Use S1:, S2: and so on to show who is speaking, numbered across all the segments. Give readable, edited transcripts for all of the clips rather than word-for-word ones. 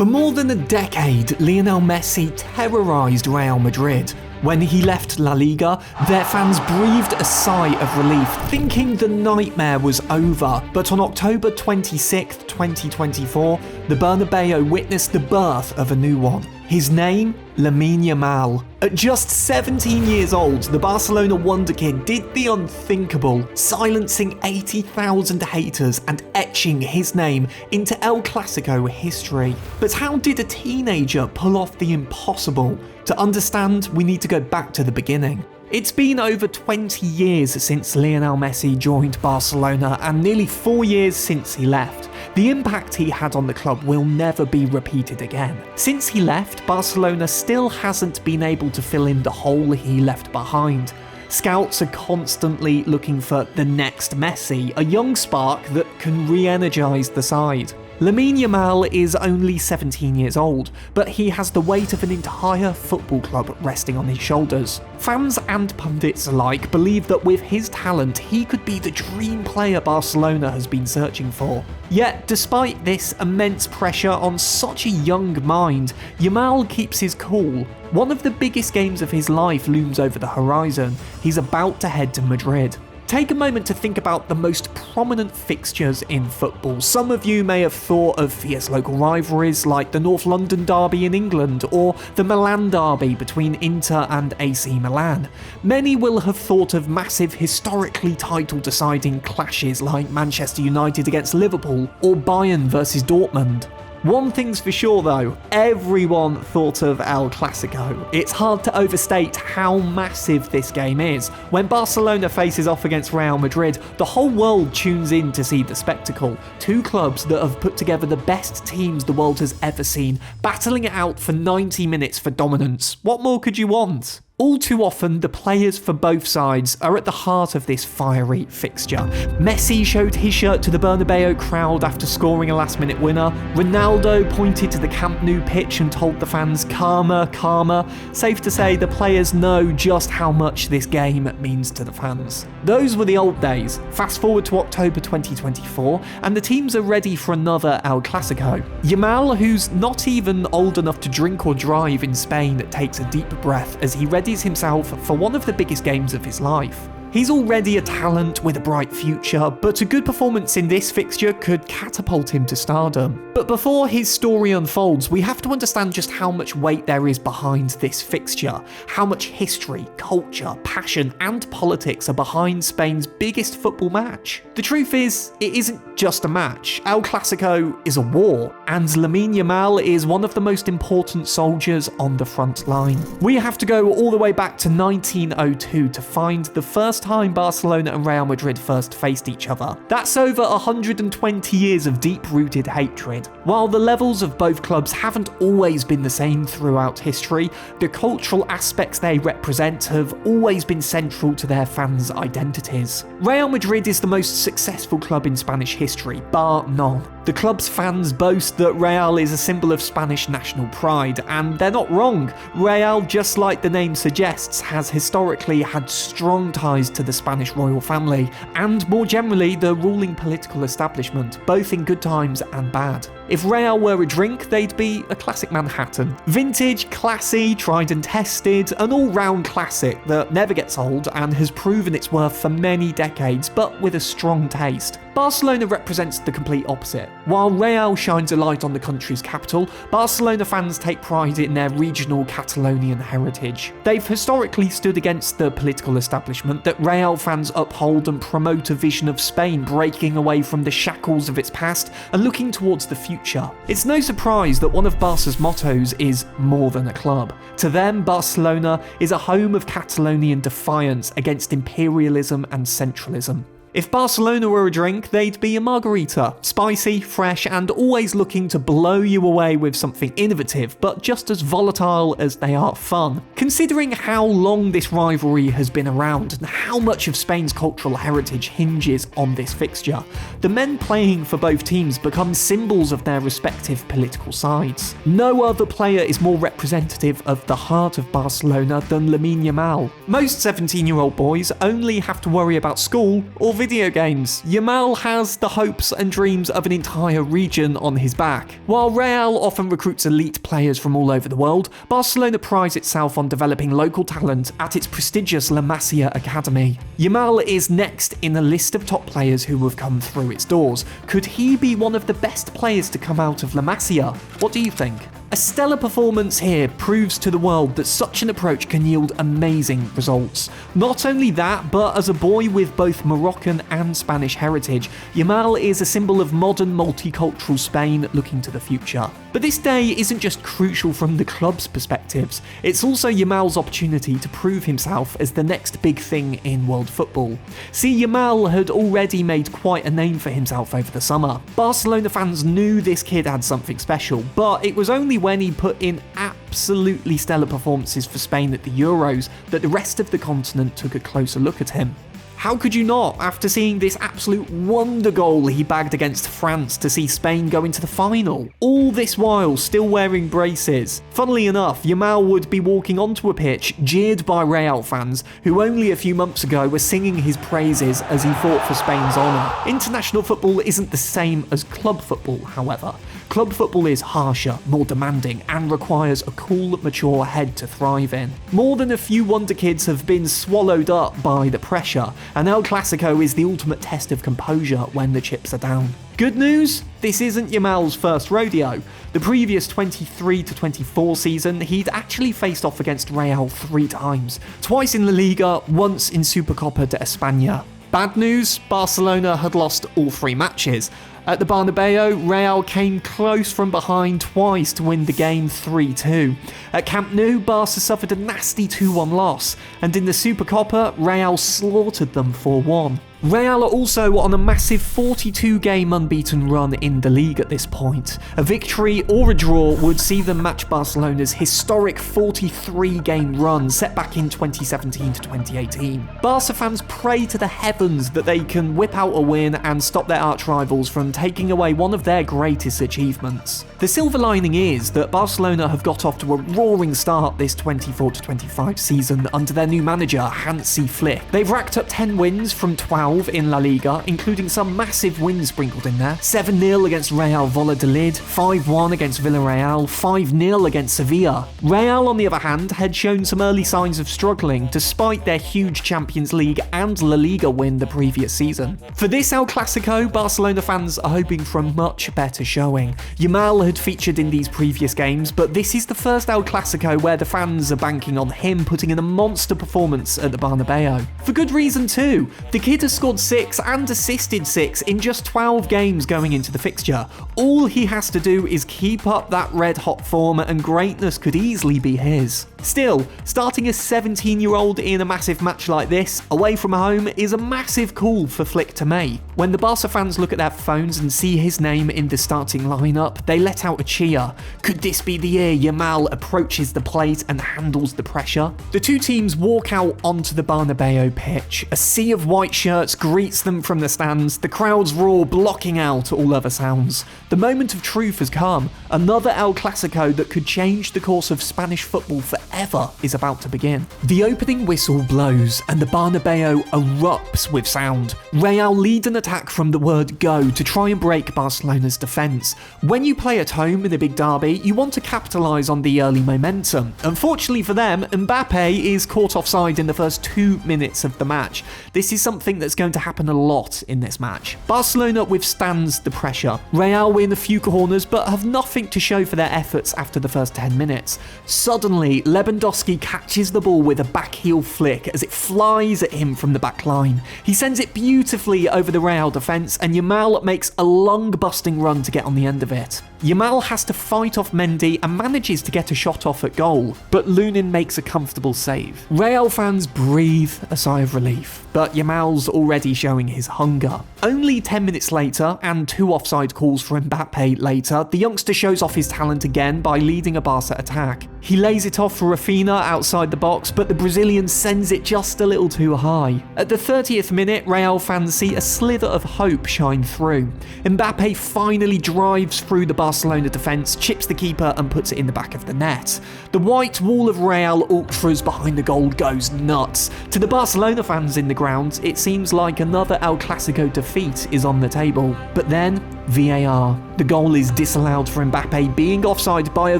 S1: For more than a decade, Lionel Messi terrorized Real Madrid. When he left La Liga, their fans breathed a sigh of relief, thinking the nightmare was over. But on October 26, 2024, the Bernabeu witnessed the birth of a new one. His name? Lamine Yamal. At just 17 years old, the Barcelona wonderkid did the unthinkable, silencing 80,000 haters and etching his name into El Clasico history. But how did a teenager pull off the impossible? To understand, we need to go back to the beginning. It's been over 20 years since Lionel Messi joined Barcelona and nearly 4 years since he left. The impact he had on the club will never be repeated again. Since he left, Barcelona still hasn't been able to fill in the hole he left behind. Scouts are constantly looking for the next Messi, a young spark that can re-energise the side. Lamine Yamal is only 17 years old, but he has the weight of an entire football club resting on his shoulders. Fans and pundits alike believe that with his talent, he could be the dream player Barcelona has been searching for. Yet, despite this immense pressure on such a young mind, Yamal keeps his cool. One of the biggest games of his life looms over the horizon. He's about to head to Madrid. Take a moment to think about the most prominent fixtures in football. Some of you may have thought of fierce local rivalries like the North London derby in England or the Milan derby between Inter and AC Milan. Many will have thought of massive historically title-deciding clashes like Manchester United against Liverpool or Bayern versus Dortmund. One thing's for sure though, everyone thought of El Clasico. It's hard to overstate how massive this game is. When Barcelona faces off against Real Madrid, the whole world tunes in to see the spectacle. Two clubs that have put together the best teams the world has ever seen, battling it out for 90 minutes for dominance. What more could you want? All too often, the players for both sides are at the heart of this fiery fixture. Messi showed his shirt to the Bernabeu crowd after scoring a last-minute winner. Ronaldo pointed to the Camp Nou pitch and told the fans, "Karma, karma." Safe to say, the players know just how much this game means to the fans. Those were the old days. Fast forward to October 2024, and the teams are ready for another El Clasico. Yamal, who's not even old enough to drink or drive in Spain, takes a deep breath as he readies himself for one of the biggest games of his life. He's already a talent with a bright future, but a good performance in this fixture could catapult him to stardom. But before his story unfolds, we have to understand just how much weight there is behind this fixture, how much history, culture, passion, and politics are behind Spain's biggest football match. The truth is, it isn't just a match. El Clasico is a war, and Lamine Yamal is one of the most important soldiers on the front line. We have to go all the way back to 1902 to find the first time Barcelona and Real Madrid first faced each other. That's over 120 years of deep-rooted hatred. While the levels of both clubs haven't always been the same throughout history, the cultural aspects they represent have always been central to their fans' identities. Real Madrid is the most successful club in Spanish history, bar none. The club's fans boast that Real is a symbol of Spanish national pride, and they're not wrong. Real, just like the name suggests, has historically had strong ties to the Spanish royal family, and more generally the ruling political establishment, both in good times and bad. If Real were a drink, they'd be a classic Manhattan. Vintage, classy, tried and tested, an all-round classic that never gets old and has proven its worth for many decades, but with a strong taste. Barcelona represents the complete opposite. While Real shines a light on the country's capital, Barcelona fans take pride in their regional Catalonian heritage. They've historically stood against the political establishment that Real fans uphold and promote a vision of Spain breaking away from the shackles of its past and looking towards the future. It's no surprise that one of Barca's mottos is more than a club. To them, Barcelona is a home of Catalonian defiance against imperialism and centralism. If Barcelona were a drink, they'd be a margarita, spicy, fresh, and always looking to blow you away with something innovative, but just as volatile as they are fun. Considering how long this rivalry has been around and how much of Spain's cultural heritage hinges on this fixture, the men playing for both teams become symbols of their respective political sides. No other player is more representative of the heart of Barcelona than Lamine Yamal. Most 17-year-old boys only have to worry about school or video games, Yamal has the hopes and dreams of an entire region on his back. While Real often recruits elite players from all over the world, Barcelona prides itself on developing local talent at its prestigious La Masia Academy. Yamal is next in a list of top players who have come through its doors. Could he be one of the best players to come out of La Masia? What do you think? A stellar performance here proves to the world that such an approach can yield amazing results. Not only that, but as a boy with both Moroccan and Spanish heritage, Yamal is a symbol of modern multicultural Spain looking to the future. But this day isn't just crucial from the club's perspectives, it's also Yamal's opportunity to prove himself as the next big thing in world football. See, Yamal had already made quite a name for himself over the summer. Barcelona fans knew this kid had something special, but it was only when he put in absolutely stellar performances for Spain at the Euros that the rest of the continent took a closer look at him. How could you not, after seeing this absolute wonder goal he bagged against France to see Spain go into the final? All this while still wearing braces. Funnily enough, Yamal would be walking onto a pitch jeered by Real fans who only a few months ago were singing his praises as he fought for Spain's honour. International football isn't the same as club football, however. Club football is harsher, more demanding, and requires a cool, mature head to thrive in. More than a few wonder kids have been swallowed up by the pressure, and El Clasico is the ultimate test of composure when the chips are down. Good news? This isn't Yamal's first rodeo. The previous 23-24 season, he'd actually faced off against Real 3 times, twice in La Liga, once in Supercopa de España. Bad news? Barcelona had lost all 3 matches. At the Bernabeu, Real came close from behind twice to win the game 3-2. At Camp Nou, Barca suffered a nasty 2-1 loss, and in the Supercopa, Real slaughtered them 4-1. Real are also on a massive 42-game unbeaten run in the league at this point. A victory or a draw would see them match Barcelona's historic 43-game run set back in 2017 to 2018. Barca fans pray to the heavens that they can whip out a win and stop their arch-rivals from taking away one of their greatest achievements. The silver lining is that Barcelona have got off to a roaring start this 24-25 season under their new manager, Hansi Flick. They've racked up 10 wins from 12 in La Liga, including some massive wins sprinkled in there. 7-0 against Real Valladolid, 5-1 against Villarreal, 5-0 against Sevilla. Real, on the other hand, had shown some early signs of struggling despite their huge Champions League and La Liga win the previous season. For this El Clasico, Barcelona fans are hoping for a much better showing. Yamal had featured in these previous games, but this is the first El Clasico where the fans are banking on him putting in a monster performance at the Bernabeu. For good reason too. The kid has scored 6 and assisted 6 in just 12 games going into the fixture. All he has to do is keep up that red-hot form and greatness could easily be his. Still, starting a 17-year-old in a massive match like this, away from home, is a massive call for Flick to make. When the Barca fans look at their phones and see his name in the starting lineup, they let out a cheer. Could this be the year Yamal approaches the plate and handles the pressure? The two teams walk out onto the Bernabeu pitch. A sea of white shirts greets them from the stands, the crowds roar, blocking out all other sounds. The moment of truth has come. Another El Clasico that could change the course of Spanish football forever is about to begin. The opening whistle blows and the Bernabeu erupts with sound. Real lead an attack from the word go to try and break Barcelona's defence. When you play at home in a big derby, you want to capitalise on the early momentum. Unfortunately for them, Mbappe is caught offside in the first 2 minutes of the match. This is something that's going to happen a lot in this match. Barcelona withstands the pressure. Real win a few corners but have nothing to show for their efforts after the first 10 minutes. Suddenly, Lewandowski catches the ball with a backheel flick as it flies at him from the back line. He sends it beautifully over the Real defence and Yamal makes a lung-busting run to get on the end of it. Yamal has to fight off Mendy and manages to get a shot off at goal, but Lunin makes a comfortable save. Real fans breathe a sigh of relief, but Yamal's already showing his hunger. Only 10 minutes later, and 2 offside calls for Mbappe later, the youngster shows off his talent again by leading a Barca attack. He lays it off for Rafinha outside the box, but the Brazilian sends it just a little too high. At the 30th minute, Real fans see a slither of hope shine through. Mbappe finally drives through the Barcelona defence, chips the keeper and puts it in the back of the net. The white wall of Real ultras behind the goal goes nuts. To the Barcelona fans in the ground, it seems like another El Clasico defeat is on the table. But then, VAR. The goal is disallowed for Mbappe being offside by a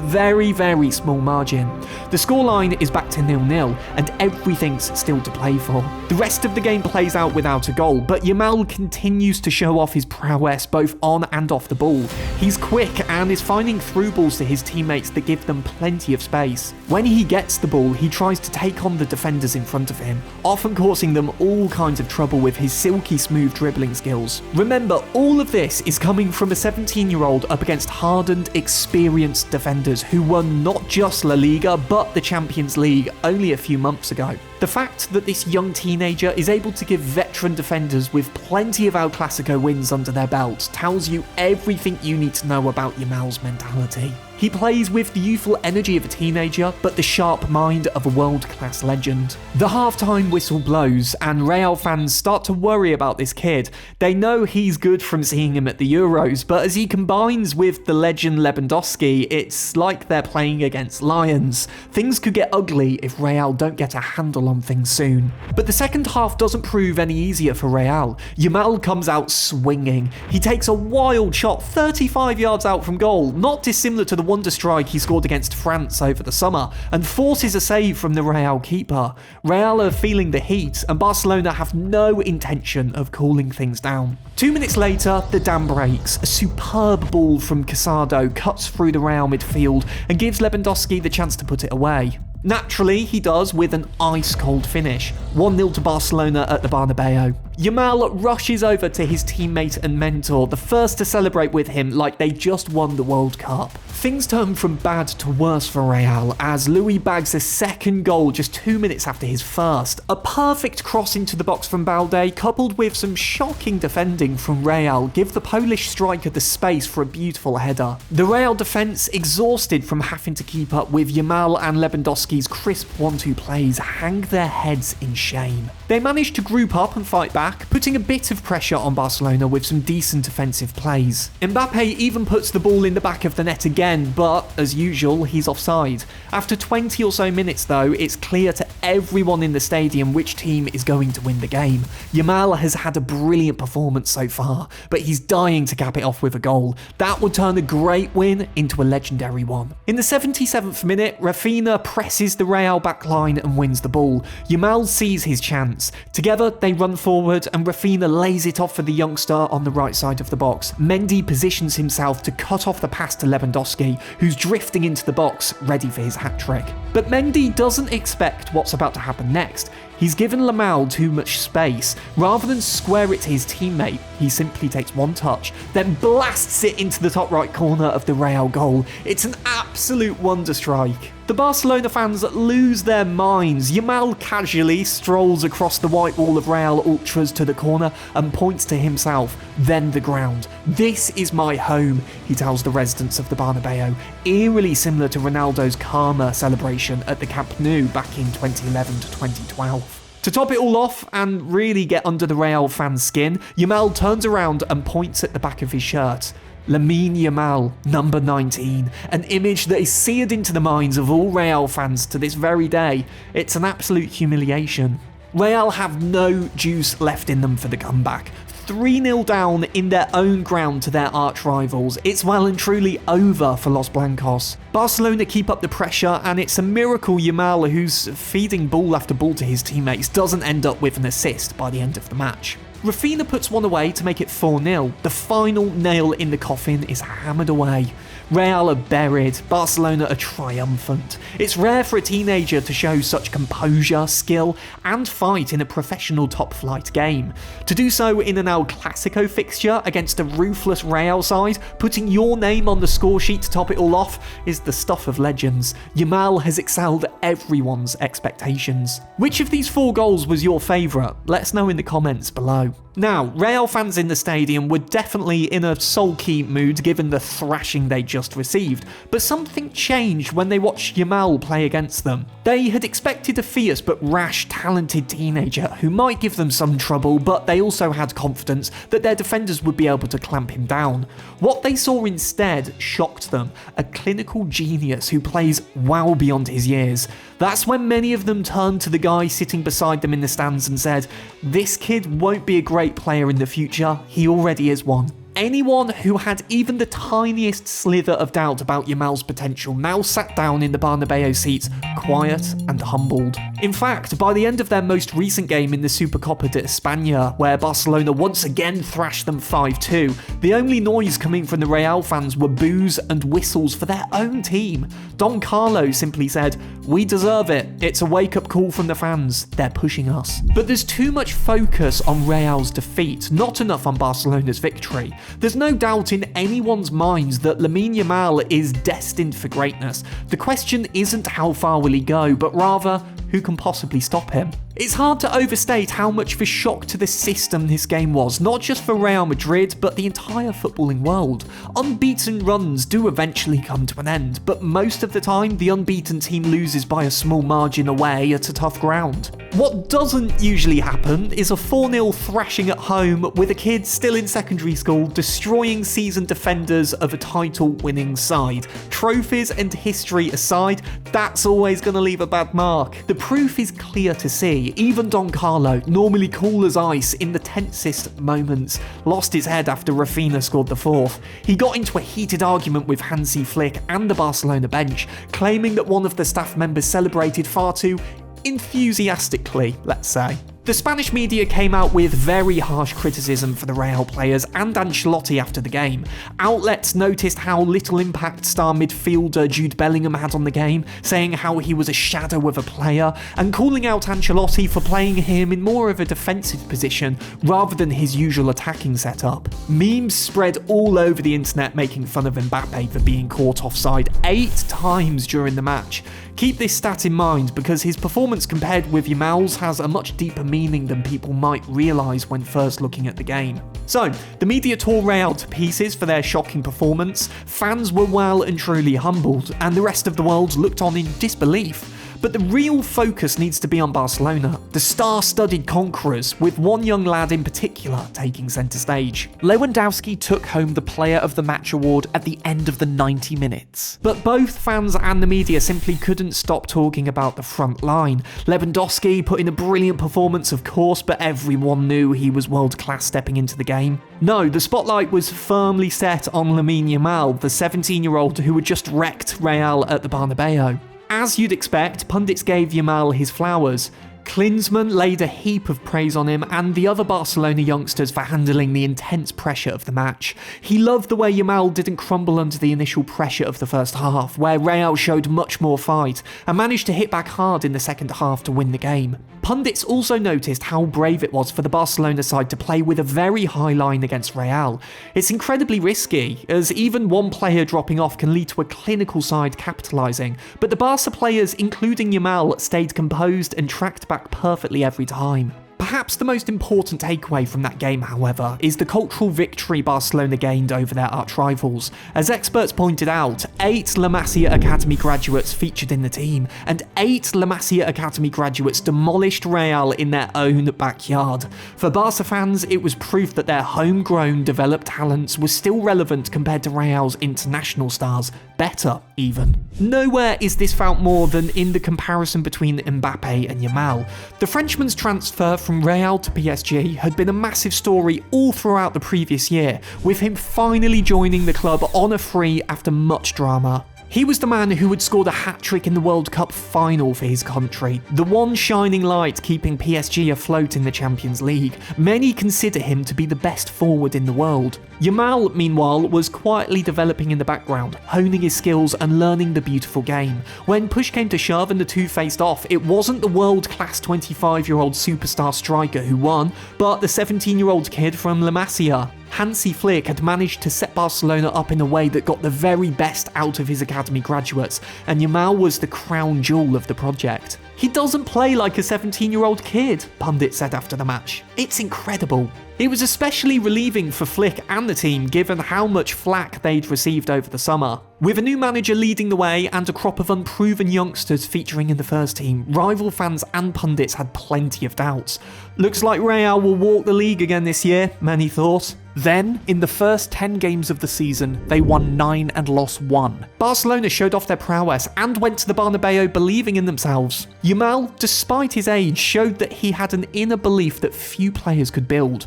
S1: very, very small margin. The scoreline is back to 0-0 and everything's still to play for. The rest of the game plays out without a goal, but Yamal continues to show off his prowess both on and off the ball. He's quick and is finding through balls to his teammates that give them plenty of space. When he gets the ball, he tries to take on the defenders in front of him, often causing them all kinds of trouble with his silky smooth dribbling skills. Remember, all of this is coming from a 17-year-old up against hardened, experienced defenders who won not just La Liga but the Champions League only a few months ago. The fact that this young teenager is able to give veteran defenders with plenty of El Clasico wins under their belts tells you everything you need to know about Yamal's mentality. He plays with the youthful energy of a teenager, but the sharp mind of a world-class legend. The half-time whistle blows, and Real fans start to worry about this kid. They know he's good from seeing him at the Euros, but as he combines with the legend Lewandowski, it's like they're playing against lions. Things could get ugly if Real don't get a handle on things soon. But the second half doesn't prove any easier for Real. Yamal comes out swinging. He takes a wild shot 35 yards out from goal, not dissimilar to the wonder strike he scored against France over the summer, and forces a save from the Real keeper. Real are feeling the heat, and Barcelona have no intention of cooling things down. 2 minutes later, the dam breaks. A superb ball from Casado cuts through the Real midfield and gives Lewandowski the chance to put it away. Naturally, he does with an ice-cold finish. 1-0 to Barcelona at the Bernabeu. Yamal rushes over to his teammate and mentor, the first to celebrate with him like they just won the World Cup. Things turn from bad to worse for Real as Louis bags a second goal just 2 minutes after his first. A perfect cross into the box from Balde, coupled with some shocking defending from Real, give the Polish striker the space for a beautiful header. The Real defence, exhausted from having to keep up with Yamal and Lewandowski's crisp 1-2 plays, hang their heads in shame. They manage to group up and fight back, putting a bit of pressure on Barcelona with some decent offensive plays. Mbappe even puts the ball in the back of the net again, but as usual, he's offside. After 20 or so minutes though, it's clear to everyone in the stadium which team is going to win the game. Yamal has had a brilliant performance so far, but he's dying to cap it off with a goal. That would turn a great win into a legendary one. In the 77th minute, Rafinha presses the Real backline and wins the ball. Yamal sees his chance. Together, they run forward and Rafinha lays it off for the youngster on the right side of the box. Mendy positions himself to cut off the pass to Lewandowski, who's drifting into the box, ready for his hat-trick. But Mendy doesn't expect what's about to happen next. He's given Yamal too much space. Rather than square it to his teammate, he simply takes one touch, then blasts it into the top right corner of the Real goal. It's an absolute wonder strike. The Barcelona fans lose their minds. Yamal casually strolls across the white wall of Real ultras to the corner and points to himself, then the ground. "This is my home," he tells the residents of the Bernabeu, eerily similar to Ronaldo's Karma celebration at the Camp Nou back in 2011 to 2012. To top it all off and really get under the Real fans' skin, Yamal turns around and points at the back of his shirt. Lamine Yamal, number 19, an image that is seared into the minds of all Real fans to this very day. It's an absolute humiliation. Real have no juice left in them for the comeback. 3-0 down in their own ground to their arch-rivals. It's well and truly over for Los Blancos. Barcelona keep up the pressure, and it's a miracle Yamal, who's feeding ball after ball to his teammates, doesn't end up with an assist by the end of the match. Rafinha puts one away to make it 4-0. The final nail in the coffin is hammered away. Real are buried, Barcelona are triumphant. It's rare for a teenager to show such composure, skill, and fight in a professional top-flight game. To do so in an El Clasico fixture against a ruthless Real side, putting your name on the score sheet to top it all off, is the stuff of legends. Yamal has excelled everyone's expectations. Which of these 4 goals was your favourite? Let us know in the comments below. Now, Real fans in the stadium were definitely in a sulky mood given the thrashing they just received, but something changed when they watched Yamal play against them. They had expected a fierce but rash, talented teenager who might give them some trouble, but they also had confidence that their defenders would be able to clamp him down. What they saw instead shocked them, a clinical genius who plays well beyond his years. That's when many of them turned to the guy sitting beside them in the stands and said, "This kid won't be a great player in the future, he already is one." Anyone who had even the tiniest slither of doubt about Yamal's potential now sat down in the Bernabeu seats, quiet and humbled. In fact, by the end of their most recent game in the Supercopa de España, where Barcelona once again thrashed them 5-2, the only noise coming from the Real fans were boos and whistles for their own team. Don Carlo simply said, "We deserve it. It's a wake-up call from the fans. They're pushing us." But there's too much focus on Real's defeat, not enough on Barcelona's victory. There's no doubt in anyone's minds that Lamine Yamal is destined for greatness. The question isn't how far will he go, but rather, who can possibly stop him? It's hard to overstate how much of a shock to the system this game was, not just for Real Madrid, but the entire footballing world. Unbeaten runs do eventually come to an end, but most of the time the unbeaten team loses by a small margin away at a tough ground. What doesn't usually happen is a 4-0 thrashing at home with a kid still in secondary school destroying seasoned defenders of a title-winning side. Trophies and history aside, that's always going to leave a bad mark. The proof is clear to see. Even Don Carlo, normally cool as ice in the tensest moments, lost his head after Rafinha scored the fourth. He got into a heated argument with Hansi Flick and the Barcelona bench, claiming that one of the staff members celebrated far too enthusiastically, let's say. The Spanish media came out with very harsh criticism for the Real players and Ancelotti after the game. Outlets noticed how little impact star midfielder Jude Bellingham had on the game, saying how he was a shadow of a player, and calling out Ancelotti for playing him in more of a defensive position rather than his usual attacking setup. Memes spread all over the internet making fun of Mbappe for being caught offside 8 times during the match. Keep this stat in mind because his performance compared with Yamal's has a much deeper meaning than people might realise when first looking at the game. So, the media tore Real to pieces for their shocking performance, fans were well and truly humbled, and the rest of the world looked on in disbelief. But the real focus needs to be on Barcelona, the star-studded conquerors, with one young lad in particular taking centre stage.
S2: Lewandowski took home the Player of the Match award at the end of the 90 minutes.
S1: But both fans and the media simply couldn't stop talking about the front line. Lewandowski put in a brilliant performance, of course, but everyone knew he was world-class stepping into the game. No, the spotlight was firmly set on Lamine Yamal, the 17-year-old who had just wrecked Real at the Bernabeu. As you'd expect, pundits gave Yamal his flowers. Klinsmann laid a heap of praise on him and the other Barcelona youngsters for handling the intense pressure of the match. He loved the way Yamal didn't crumble under the initial pressure of the first half, where Real showed much more fight, and managed to hit back hard in the second half to win the game. Pundits also noticed how brave it was for the Barcelona side to play with a very high line against Real. It's incredibly risky, as even one player dropping off can lead to a clinical side capitalising, but the Barca players, including Yamal, stayed composed and tracked back perfectly every time. Perhaps the most important takeaway from that game, however, is the cultural victory Barcelona gained over their arch-rivals. As experts pointed out, 8 La Masia Academy graduates featured in the team, and 8 La Masia Academy graduates demolished Real in their own backyard. For Barca fans, it was proof that their homegrown, developed talents were still relevant compared to Real's international stars, better even. Nowhere is this felt more than in the comparison between Mbappe and Yamal. The Frenchman's transfer from Real to PSG had been a massive story all throughout the previous year, with him finally joining the club on a free after much drama. He was the man who had scored a hat-trick in the World Cup final for his country, the one shining light keeping PSG afloat in the Champions League. Many consider him to be the best forward in the world. Yamal, meanwhile, was quietly developing in the background, honing his skills and learning the beautiful game. When push came to shove and the two faced off, it wasn't the world-class 25-year-old superstar striker who won, but the 17-year-old kid from La Masia. Hansi Flick had managed to set Barcelona up in a way that got the very best out of his academy graduates, and Yamal was the crown jewel of the project. He doesn't play like a 17-year-old kid, pundits said after the match. It's incredible. It was especially relieving for Flick and the team given how much flack they'd received over the summer. With a new manager leading the way and a crop of unproven youngsters featuring in the first team, rival fans and pundits had plenty of doubts. Looks like Real will walk the league again this year, many thought.
S2: Then, in the first 10 games of the season, they won 9 and lost 1.
S1: Barcelona showed off their prowess and went to the Bernabeu believing in themselves. Yamal, despite his age, showed that he had an inner belief that few players could build.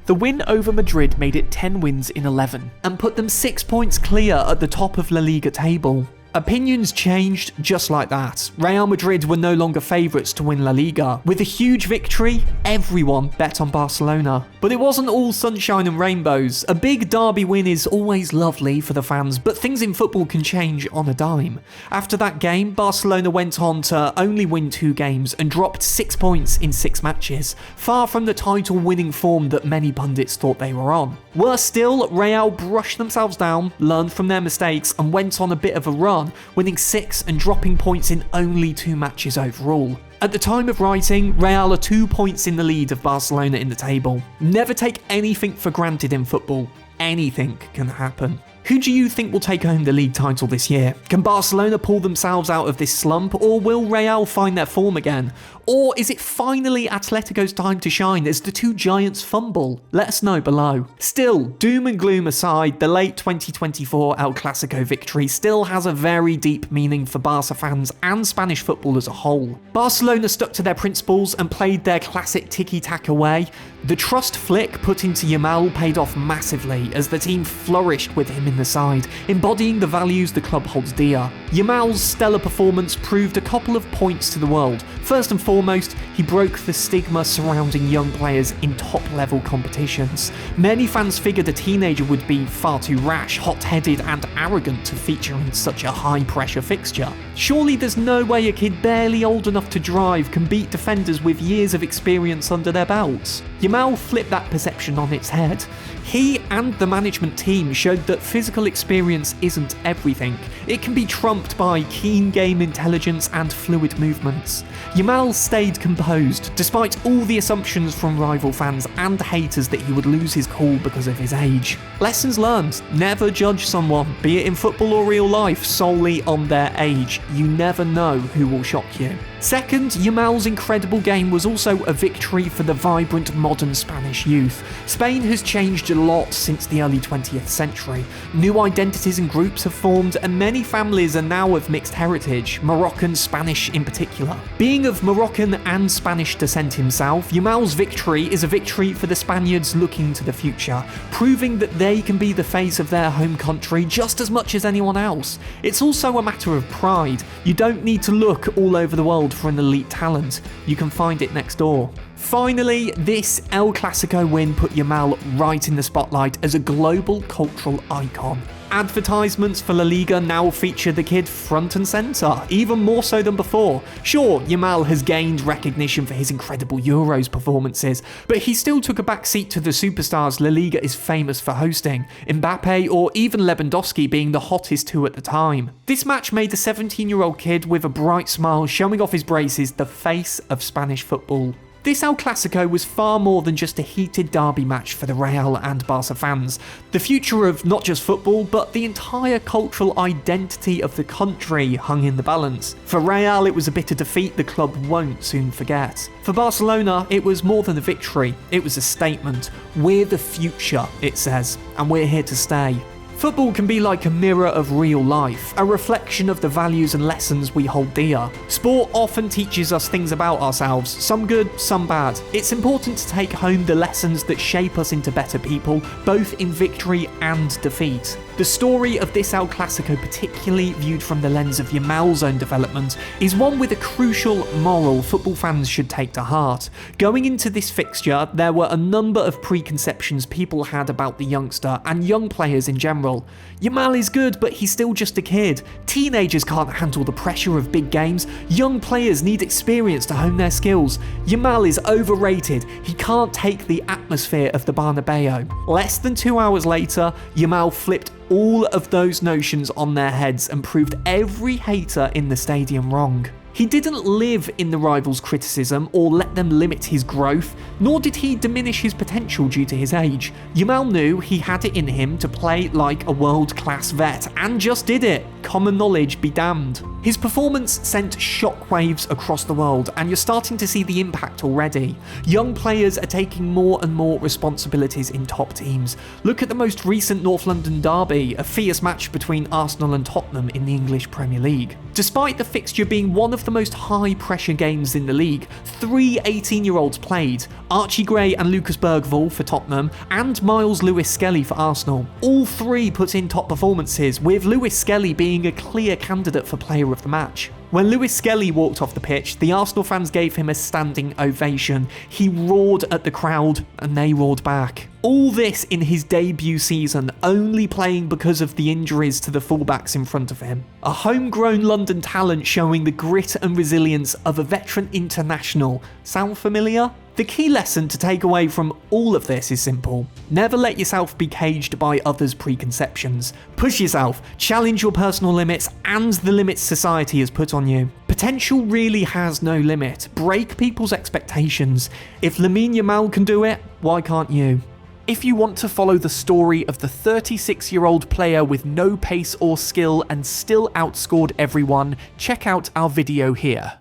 S2: The win over Madrid made it 10 wins in 11.
S1: And put them 6 points clear at the top of La Liga table. Opinions changed just like that. Real Madrid were no longer favourites to win La Liga. With a huge victory, everyone bet on Barcelona. But it wasn't all sunshine and rainbows. A big derby win is always lovely for the fans, but things in football can change on a dime. After that game, Barcelona went on to only win 2 games and dropped 6 points in 6 matches, far from the title-winning form that many pundits thought they were on. Worse still, Real brushed themselves down, learned from their mistakes, and went on a bit of a run, winning 6 and dropping points in only 2 matches overall. At the time of writing, Real are 2 points in the lead of Barcelona in the table. Never take anything for granted in football. Anything can happen. Who do you think will take home the league title this year? Can Barcelona pull themselves out of this slump, or will Real find their form again? Or is it finally Atletico's time to shine as the 2 giants fumble? Let us know below. Still, doom and gloom aside, the late 2024 El Clasico victory still has a very deep meaning for Barca fans and Spanish football as a whole. Barcelona stuck to their principles and played their classic tiki-taka way. The trust Flick put into Yamal paid off massively as the team flourished with him in the side, embodying the values the club holds dear. Yamal's stellar performance proved a couple of points to the world. First and foremost, he broke the stigma surrounding young players in top-level competitions. Many fans figured a teenager would be far too rash, hot-headed and arrogant to feature in such a high-pressure fixture. Surely there's no way a kid barely old enough to drive can beat defenders with years of experience under their belts. Yamal flipped that perception on its head. He and the management team showed that physical experience isn't everything. It can be trumped by keen game intelligence and fluid movements. Yamal stayed composed, despite all the assumptions from rival fans and haters that he would lose his cool because of his age. Lessons learned: never judge someone, be it in football or real life, solely on their age. You never know who will shock you. Second, Yamal's incredible game was also a victory for the vibrant modern Spanish youth. Spain has changed a lot since the early 20th century. New identities and groups have formed, and many families are now of mixed heritage, Moroccan, Spanish in particular. Being of Moroccan and Spanish descent himself, Yamal's victory is a victory for the Spaniards looking to the future, proving that they can be the face of their home country just as much as anyone else. It's also a matter of pride. You don't need to look all over the world for an elite talent. You can find it next door. Finally, this El Clasico win put Yamal right in the spotlight as a global cultural icon. Advertisements for La Liga now feature the kid front and centre, even more so than before. Sure, Yamal has gained recognition for his incredible Euros performances, but he still took a backseat to the superstars La Liga is famous for hosting, Mbappe or even Lewandowski being the hottest 2 at the time. This match made the 17-year-old kid with a bright smile showing off his braces the face of Spanish football. This El Clasico was far more than just a heated derby match for the Real and Barca fans. The future of not just football, but the entire cultural identity of the country hung in the balance. For Real, it was a bitter defeat the club won't soon forget. For Barcelona, it was more than a victory, it was a statement. We're the future, it says, and we're here to stay. Football can be like a mirror of real life, a reflection of the values and lessons we hold dear. Sport often teaches us things about ourselves, some good, some bad. It's important to take home the lessons that shape us into better people, both in victory and defeat. The story of this El Clasico, particularly viewed from the lens of Yamal's own development, is one with a crucial moral football fans should take to heart. Going into this fixture, there were a number of preconceptions people had about the youngster and young players in general. Yamal is good, but he's still just a kid. Teenagers can't handle the pressure of big games. Young players need experience to hone their skills. Yamal is overrated. He can't take the atmosphere of the Bernabeu. Less than 2 hours later, Yamal flipped all of those notions on their heads and proved every hater in the stadium wrong. He didn't live in the rivals' criticism or let them limit his growth, nor did he diminish his potential due to his age. Yamal knew he had it in him to play like a world-class vet, and just did it. Common knowledge be damned. His performance sent shockwaves across the world, and you're starting to see the impact already. Young players are taking more and more responsibilities in top teams. Look at the most recent North London derby, a fierce match between Arsenal and Tottenham in the English Premier League. Despite the fixture being one of the most high-pressure games in the league, 3 18-year-olds played: Archie Gray and Lucas Bergvall for Tottenham, and Miles Lewis-Skelly for Arsenal. All 3 put in top performances, with Lewis-Skelly being a clear candidate for player of the match. When Lewis-Skelly walked off the pitch, the Arsenal fans gave him a standing ovation. He roared at the crowd, and they roared back. All this in his debut season, only playing because of the injuries to the fullbacks in front of him. A homegrown London talent showing the grit and resilience of a veteran international. Sound familiar? The key lesson to take away from all of this is simple. Never let yourself be caged by others' preconceptions. Push yourself, challenge your personal limits and the limits society has put on you. Potential really has no limit. Break people's expectations. If Lamine Yamal can do it, why can't you? If you want to follow the story of the 36-year-old player with no pace or skill and still outscored everyone, check out our video here.